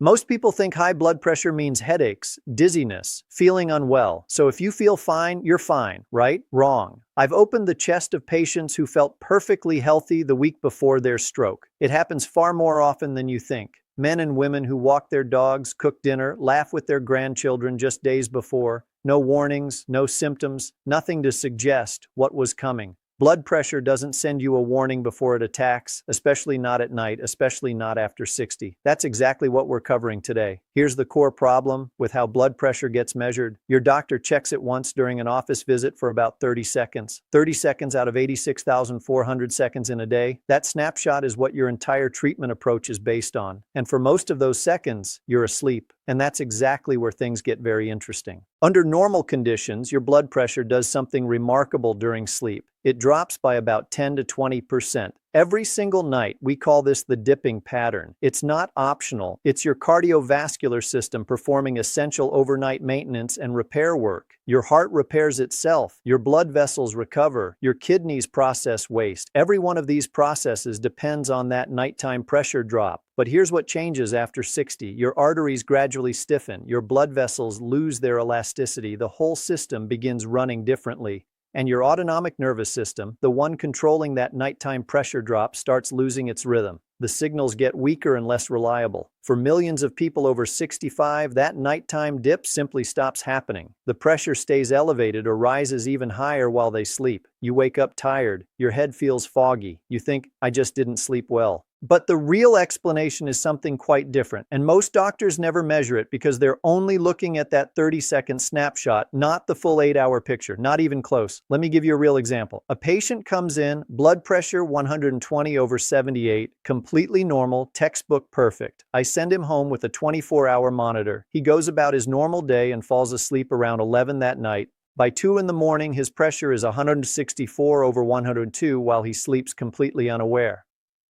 Most people think high blood pressure means headaches, dizziness, feeling unwell. So if you feel fine, you're fine, right? Wrong. I've opened the chest of patients who felt perfectly healthy the week before their stroke. It happens far more often than you think. Men and women who walk their dogs, cook dinner, laugh with their grandchildren just days before. No warnings, no symptoms, nothing to suggest what was coming. Blood pressure doesn't send you a warning before it attacks, especially not at night, especially not after 60. That's exactly what we're covering today. Here's the core problem with how blood pressure gets measured. Your doctor checks it once during an office visit for about 30 seconds. 30 seconds out of 86,400 seconds in a day. That snapshot is what your entire treatment approach is based on. And for most of those seconds, you're asleep. And that's exactly where things get very interesting. Under normal conditions, your blood pressure does something remarkable during sleep. It drops by about 10 to 20%. Every single night, we call this the dipping pattern. It's not optional. It's your cardiovascular system performing essential overnight maintenance and repair work. Your heart repairs itself. Your blood vessels recover. Your kidneys process waste. Every one of these processes depends on that nighttime pressure drop. But here's what changes after 60. Your arteries gradually stiffen. Your blood vessels lose their elasticity. The whole system begins running differently. And your autonomic nervous system, the one controlling that nighttime pressure drop, starts losing its rhythm. The signals get weaker and less reliable. For millions of people over 65, that nighttime dip simply stops happening. The pressure stays elevated or rises even higher while they sleep. You wake up tired. Your head feels foggy. You think, I just didn't sleep well. But the real explanation is something quite different, and most doctors never measure it because they're only looking at that 30-second snapshot, not the full 8-hour picture, not even close. Let me give you a real example. A patient comes in, blood pressure 120/78, completely normal, textbook perfect. I send him home with a 24-hour monitor. He goes about his normal day and falls asleep around 11 that night. By 2 in the morning, his pressure is 164/102 while he sleeps completely unaware.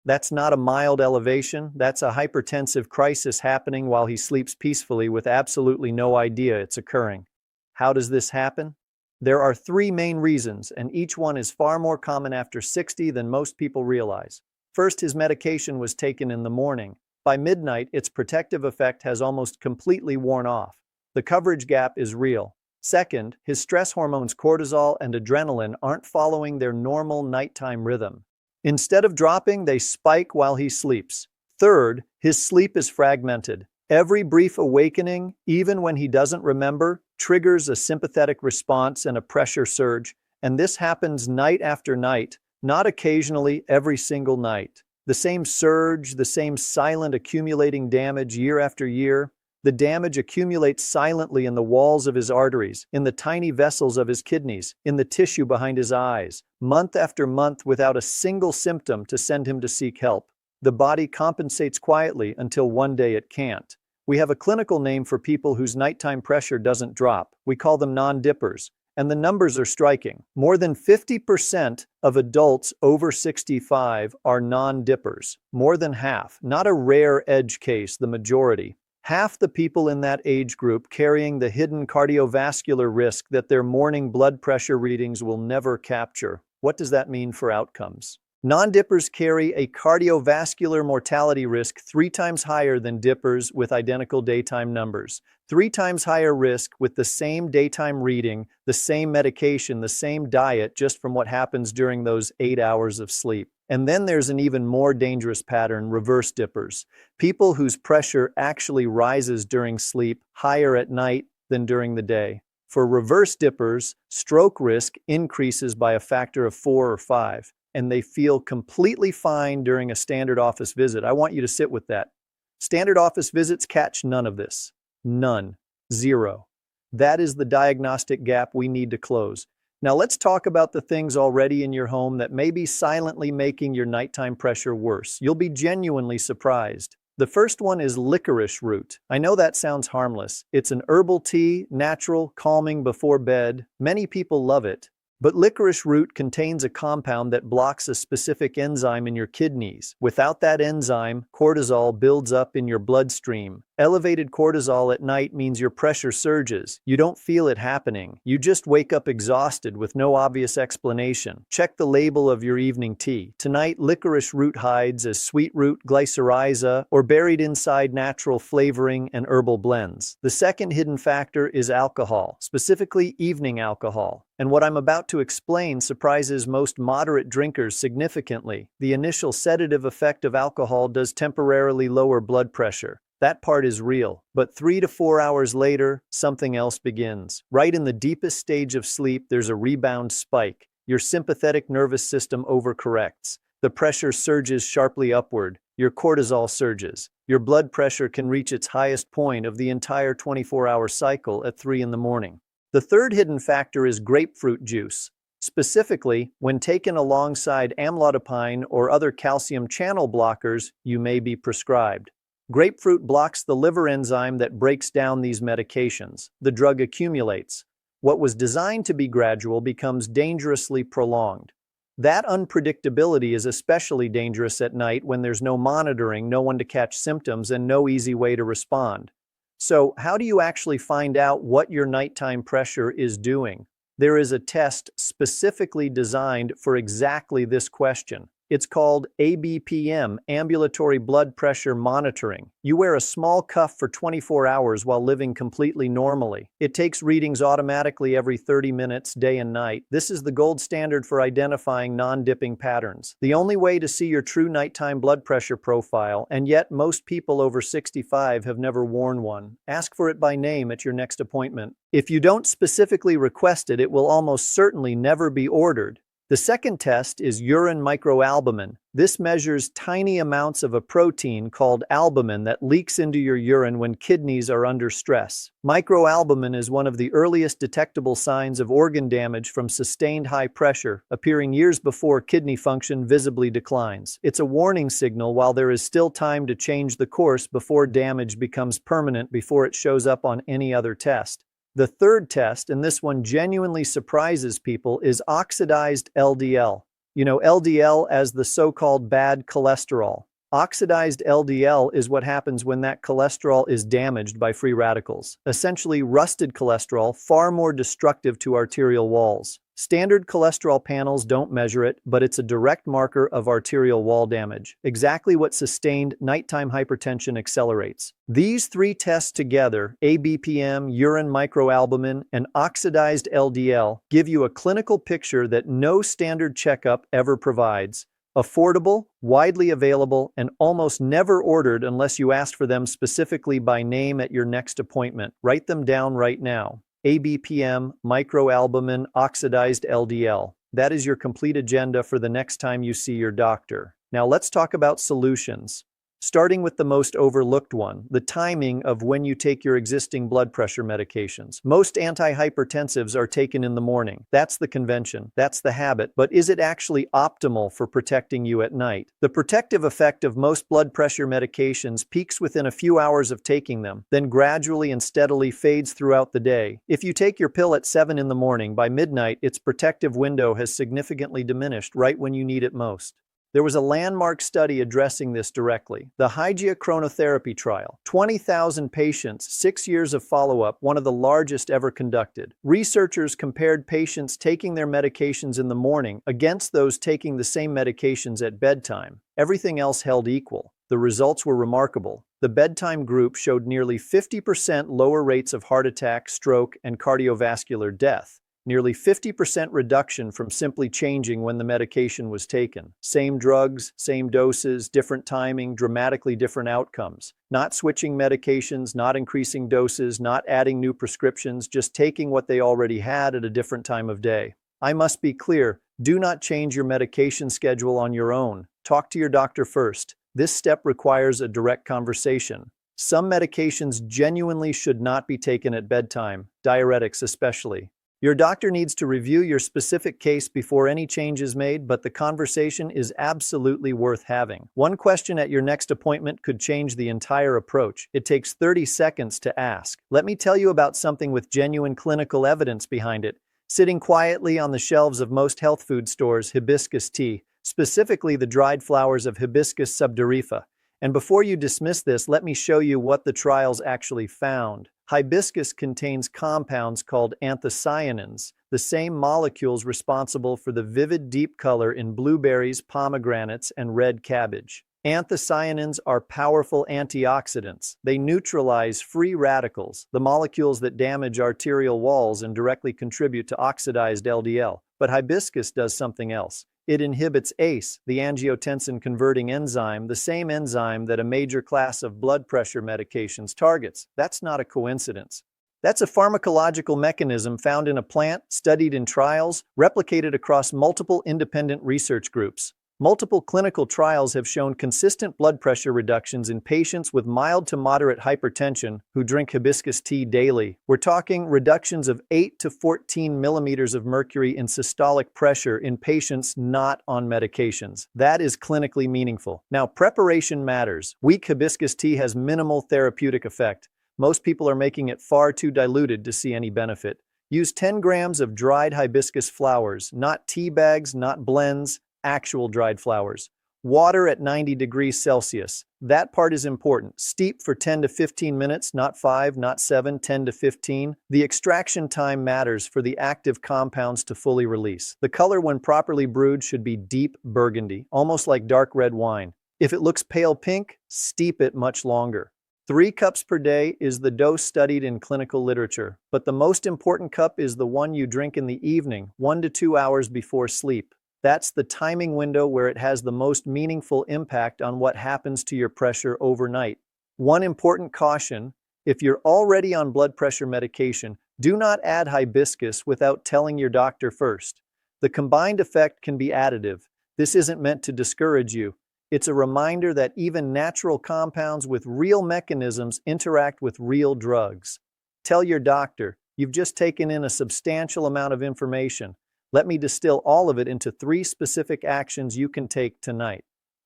That's not a mild elevation, that's a hypertensive crisis happening while he sleeps peacefully with absolutely no idea it's occurring. How does this happen? There are 3 main reasons, and each one is far more common after 60 than most people realize. First, his medication was taken in the morning. By midnight, its protective effect has almost completely worn off. The coverage gap is real. Second, his stress hormones cortisol and adrenaline aren't following their normal nighttime rhythm. Instead of dropping, they spike while he sleeps. Third, his sleep is fragmented. Every brief awakening, even when he doesn't remember, triggers a sympathetic response and a pressure surge, and this happens night after night, not occasionally, every single night. The same surge, the same silent accumulating damage year after year. The damage accumulates silently in the walls of his arteries, in the tiny vessels of his kidneys, in the tissue behind his eyes, month after month without a single symptom to send him to seek help. The body compensates quietly until one day it can't. We have a clinical name for people whose nighttime pressure doesn't drop. We call them non-dippers, and the numbers are striking. More than 50% of adults over 65 are non-dippers. More than half, not a rare edge case, the majority. Half the people in that age group carrying the hidden cardiovascular risk that their morning blood pressure readings will never capture. What does that mean for outcomes? Non-dippers carry a cardiovascular mortality risk 3 times higher than dippers with identical daytime numbers. 3 times higher risk with the same daytime reading, the same medication, the same diet, just from what happens during those 8 hours of sleep. And then there's an even more dangerous pattern, reverse dippers. People whose pressure actually rises during sleep, higher at night than during the day. For reverse dippers, stroke risk increases by a factor of 4 or 5, and they feel completely fine during a standard office visit. I want you to sit with that. Standard office visits catch none of this. None. Zero. That is the diagnostic gap we need to close. Now let's talk about the things already in your home that may be silently making your nighttime pressure worse. You'll be genuinely surprised. The first one is licorice root. I know that sounds harmless. It's an herbal tea, natural, calming before bed. Many people love it. But licorice root contains a compound that blocks a specific enzyme in your kidneys. Without that enzyme, cortisol builds up in your bloodstream. Elevated cortisol at night means your pressure surges. You don't feel it happening. You just wake up exhausted with no obvious explanation. Check the label of your evening tea. Tonight, licorice root hides as sweet root glycyrrhiza or buried inside natural flavoring and herbal blends. The second hidden factor is alcohol, specifically evening alcohol. And what I'm about to explain surprises most moderate drinkers significantly. The initial sedative effect of alcohol does temporarily lower blood pressure. That part is real, but 3 to 4 hours later, something else begins. Right in the deepest stage of sleep, there's a rebound spike. Your sympathetic nervous system overcorrects. The pressure surges sharply upward. Your cortisol surges. Your blood pressure can reach its highest point of the entire 24-hour cycle at 3 in the morning. The third hidden factor is grapefruit juice. Specifically, when taken alongside amlodipine or other calcium channel blockers, you may be prescribed. Grapefruit blocks the liver enzyme that breaks down these medications. The drug accumulates. What was designed to be gradual becomes dangerously prolonged. That unpredictability is especially dangerous at night when there's no monitoring, no one to catch symptoms, and no easy way to respond. So, how do you actually find out what your nighttime pressure is doing? There is a test specifically designed for exactly this question. It's called ABPM, Ambulatory Blood Pressure Monitoring. You wear a small cuff for 24 hours while living completely normally. It takes readings automatically every 30 minutes, day and night. This is the gold standard for identifying non-dipping patterns. The only way to see your true nighttime blood pressure profile, and yet most people over 65 have never worn one. Ask for it by name at your next appointment. If you don't specifically request it, it will almost certainly never be ordered. The second test is urine microalbumin. This measures tiny amounts of a protein called albumin that leaks into your urine when kidneys are under stress. Microalbumin is one of the earliest detectable signs of organ damage from sustained high pressure, appearing years before kidney function visibly declines. It's a warning signal while there is still time to change the course before damage becomes permanent before it shows up on any other test. The third test, and this one genuinely surprises people, is oxidized LDL. You know LDL as the so-called bad cholesterol. Oxidized LDL is what happens when that cholesterol is damaged by free radicals. Essentially rusted cholesterol, far more destructive to arterial walls. Standard cholesterol panels don't measure it, but it's a direct marker of arterial wall damage, exactly what sustained nighttime hypertension accelerates. These three tests together, ABPM, urine microalbumin, and oxidized LDL, give you a clinical picture that no standard checkup ever provides. Affordable, widely available, and almost never ordered unless you ask for them specifically by name at your next appointment. Write them down right now. ABPM, microalbumin, oxidized LDL. That is your complete agenda for the next time you see your doctor. Now let's talk about solutions. Starting with the most overlooked one, the timing of when you take your existing blood pressure medications. Most antihypertensives are taken in the morning. That's the convention. That's the habit. But is it actually optimal for protecting you at night? The protective effect of most blood pressure medications peaks within a few hours of taking them, then gradually and steadily fades throughout the day. If you take your pill at 7 in the morning, by midnight, its protective window has significantly diminished right when you need it most. There was a landmark study addressing this directly. The Hygia chronotherapy trial. 20,000 patients, 6 years of follow-up, one of the largest ever conducted. Researchers compared patients taking their medications in the morning against those taking the same medications at bedtime. Everything else held equal. The results were remarkable. The bedtime group showed nearly 50% lower rates of heart attack, stroke, and cardiovascular death. Nearly 50% reduction from simply changing when the medication was taken. Same drugs, same doses, different timing, dramatically different outcomes. Not switching medications, not increasing doses, not adding new prescriptions, just taking what they already had at a different time of day. I must be clear, do not change your medication schedule on your own. Talk to your doctor first. This step requires a direct conversation. Some medications genuinely should not be taken at bedtime, diuretics especially. Your doctor needs to review your specific case before any change is made, but the conversation is absolutely worth having. One question at your next appointment could change the entire approach. It takes 30 seconds to ask. Let me tell you about something with genuine clinical evidence behind it. Sitting quietly on the shelves of most health food stores, hibiscus tea, specifically the dried flowers of Hibiscus subdurifa. And before you dismiss this, let me show you what the trials actually found. Hibiscus contains compounds called anthocyanins, the same molecules responsible for the vivid deep color in blueberries, pomegranates, and red cabbage. Anthocyanins are powerful antioxidants. They neutralize free radicals, the molecules that damage arterial walls and directly contribute to oxidized LDL. But hibiscus does something else. It inhibits ACE, the angiotensin-converting enzyme, the same enzyme that a major class of blood pressure medications targets. That's not a coincidence. That's a pharmacological mechanism found in a plant, studied in trials, replicated across multiple independent research groups. Multiple clinical trials have shown consistent blood pressure reductions in patients with mild to moderate hypertension who drink hibiscus tea daily. We're talking reductions of 8 to 14 millimeters of mercury in systolic pressure in patients not on medications. That is clinically meaningful. Now, preparation matters. Weak hibiscus tea has minimal therapeutic effect. Most people are making it far too diluted to see any benefit. Use 10 grams of dried hibiscus flowers, not tea bags, not blends, actual dried flowers. Water at 90 degrees Celsius. That part is important. Steep for 10 to 15 minutes, not 5, not 7, 10 to 15. The extraction time matters for the active compounds to fully release. The color when properly brewed should be deep burgundy, almost like dark red wine. If it looks pale pink, steep it much longer. 3 cups per day is the dose studied in clinical literature, but the most important cup is the one you drink in the evening, 1 to 2 hours before sleep. That's the timing window where it has the most meaningful impact on what happens to your pressure overnight. One important caution: if you're already on blood pressure medication, do not add hibiscus without telling your doctor first. The combined effect can be additive. This isn't meant to discourage you. It's a reminder that even natural compounds with real mechanisms interact with real drugs. Tell your doctor, you've just taken in a substantial amount of information. Let me distill all of it into 3 specific actions you can take tonight.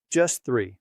Just 3.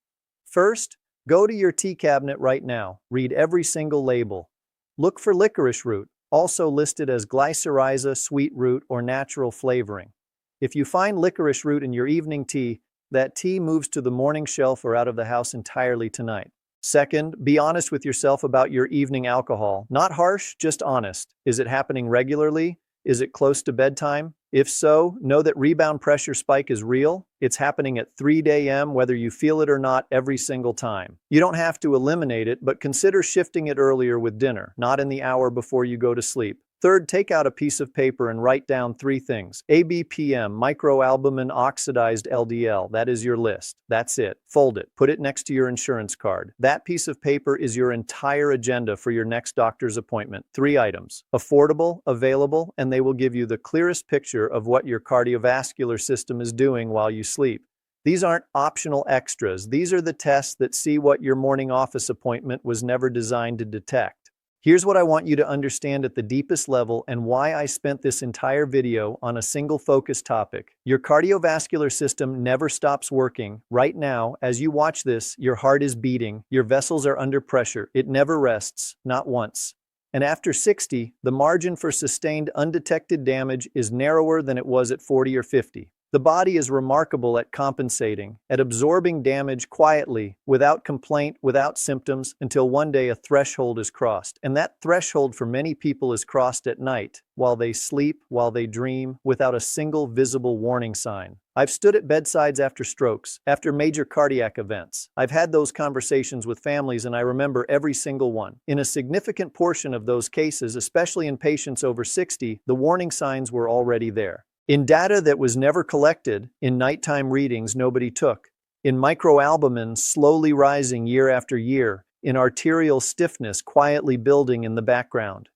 First, go to your tea cabinet right now. Read every single label. Look for licorice root, also listed as glycyrrhiza, sweet root, or natural flavoring. If you find licorice root in your evening tea, that tea moves to the morning shelf or out of the house entirely tonight. Second, be honest with yourself about your evening alcohol. Not harsh, just honest. Is it happening regularly? Is it close to bedtime? If so, know that rebound pressure spike is real. It's happening at 3 a.m. whether you feel it or not every single time. You don't have to eliminate it, but consider shifting it earlier with dinner, not in the hour before you go to sleep. Third, take out a piece of paper and write down 3 things. ABPM, microalbumin oxidized LDL, that is your list. That's it. Fold it. Put it next to your insurance card. That piece of paper is your entire agenda for your next doctor's appointment. 3 items. Affordable, available, and they will give you the clearest picture of what your cardiovascular system is doing while you sleep. These aren't optional extras. These are the tests that see what your morning office appointment was never designed to detect. Here's what I want you to understand at the deepest level and why I spent this entire video on a single focus topic. Your cardiovascular system never stops working. Right now, as you watch this, your heart is beating, your vessels are under pressure. It never rests, not once. And after 60, the margin for sustained undetected damage is narrower than it was at 40 or 50. The body is remarkable at compensating, at absorbing damage quietly, without complaint, without symptoms, until one day a threshold is crossed. And that threshold for many people is crossed at night, while they sleep, while they dream, without a single visible warning sign. I've stood at bedsides after strokes, after major cardiac events. I've had those conversations with families and I remember every single one. In a significant portion of those cases, especially in patients over 60, the warning signs were already there. In data that was never collected, in nighttime readings nobody took, in microalbumin slowly rising year after year, in arterial stiffness quietly building in the background.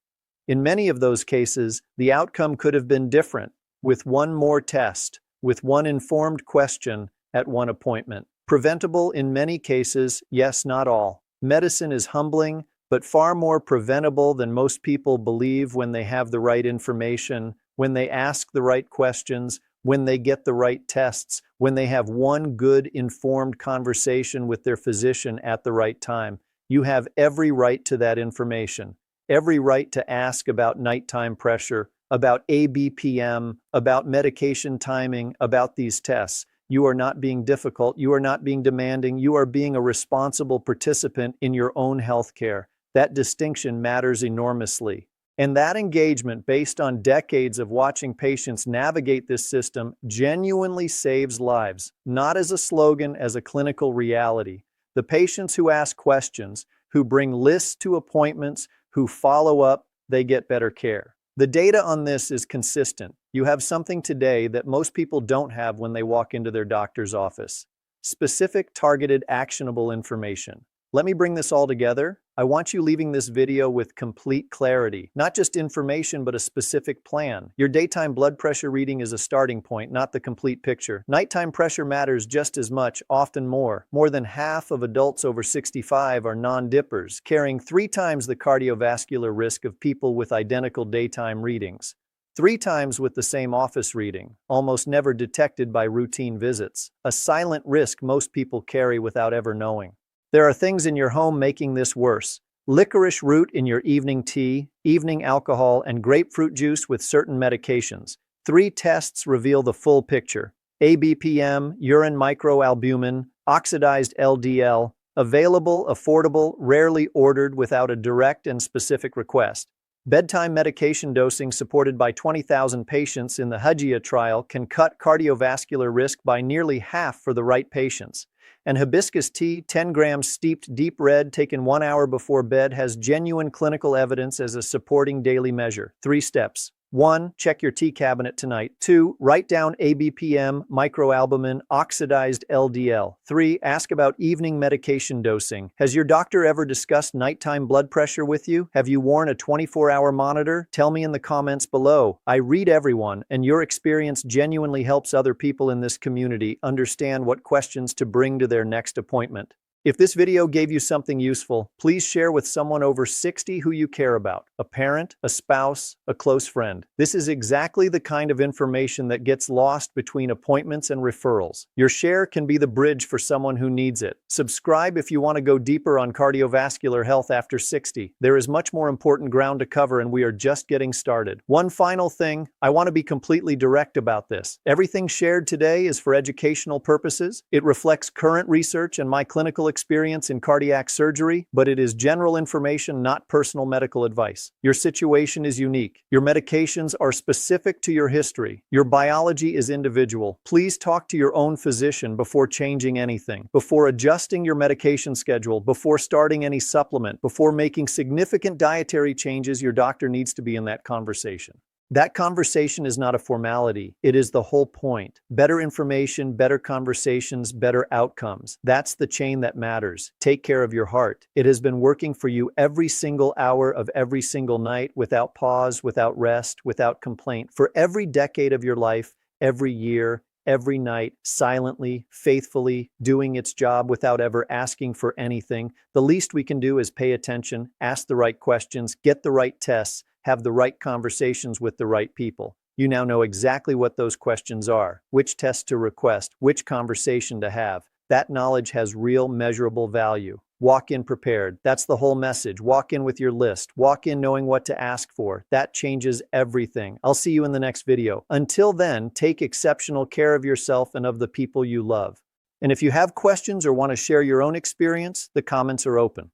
In many of those cases, the outcome could have been different, with one more test, with one informed question at one appointment. Preventable in many cases, yes, not all. Medicine is humbling, but far more preventable than most people believe when they have the right information, when they ask the right questions, when they get the right tests, when they have one good, informed conversation with their physician at the right time. You have every right to that information, every right to ask about nighttime pressure, about ABPM, about medication timing, about these tests. You are not being difficult. You are not being demanding. You are being a responsible participant in your own healthcare. That distinction matters enormously. And that engagement, based on decades of watching patients navigate this system, genuinely saves lives, not as a slogan, as a clinical reality. The patients who ask questions, who bring lists to appointments, who follow up, they get better care. The data on this is consistent. You have something today that most people don't have when they walk into their doctor's office. Specific, targeted, actionable information. Let me bring this all together. I want you leaving this video with complete clarity. Not just information, but a specific plan. Your daytime blood pressure reading is a starting point, not the complete picture. Nighttime pressure matters just as much, often more. More than half of adults over 65 are non-dippers, carrying 3 times the cardiovascular risk of people with identical daytime readings. 3 times with the same office reading, almost never detected by routine visits. A silent risk most people carry without ever knowing. There are things in your home making this worse. Licorice root in your evening tea, evening alcohol, and grapefruit juice with certain medications. 3 tests reveal the full picture. ABPM, urine microalbumin, oxidized LDL, available, affordable, rarely ordered without a direct and specific request. Bedtime medication dosing supported by 20,000 patients in the Hajia trial can cut cardiovascular risk by nearly half for the right patients. And hibiscus tea, 10 grams steeped deep red, taken 1 hour before bed, has genuine clinical evidence as a supporting daily measure. 3 steps. 1. Check your tea cabinet tonight. 2. Write down ABPM, microalbumin, oxidized LDL. 3. Ask about evening medication dosing. Has your doctor ever discussed nighttime blood pressure with you? Have you worn a 24-hour monitor? Tell me in the comments below. I read everyone, and your experience genuinely helps other people in this community understand what questions to bring to their next appointment. If this video gave you something useful, please share with someone over 60 who you care about, a parent, a spouse, a close friend. This is exactly the kind of information that gets lost between appointments and referrals. Your share can be the bridge for someone who needs it. Subscribe if you want to go deeper on cardiovascular health after 60. There is much more important ground to cover, and we are just getting started. One final thing, I want to be completely direct about this. Everything shared today is for educational purposes. It reflects current research and my clinical experience in cardiac surgery, but it is general information, not personal medical advice. Your situation is unique. Your medications are specific to your history. Your biology is individual. Please talk to your own physician before changing anything, before adjusting your medication schedule, before starting any supplement, before making significant dietary changes. Your doctor needs to be in that conversation. That conversation is not a formality. It is the whole point. Better information, better conversations, better outcomes. That's the chain that matters. Take care of your heart. It has been working for you every single hour of every single night, without pause, without rest, without complaint. For every decade of your life, every year, every night, silently, faithfully, doing its job without ever asking for anything. The least we can do is pay attention, ask the right questions, get the right tests, have the right conversations with the right people. You now know exactly what those questions are, which tests to request, which conversation to have. That knowledge has real, measurable value. Walk in prepared. That's the whole message. Walk in with your list. Walk in knowing what to ask for. That changes everything. I'll see you in the next video. Until then, take exceptional care of yourself and of the people you love. And if you have questions or want to share your own experience, the comments are open.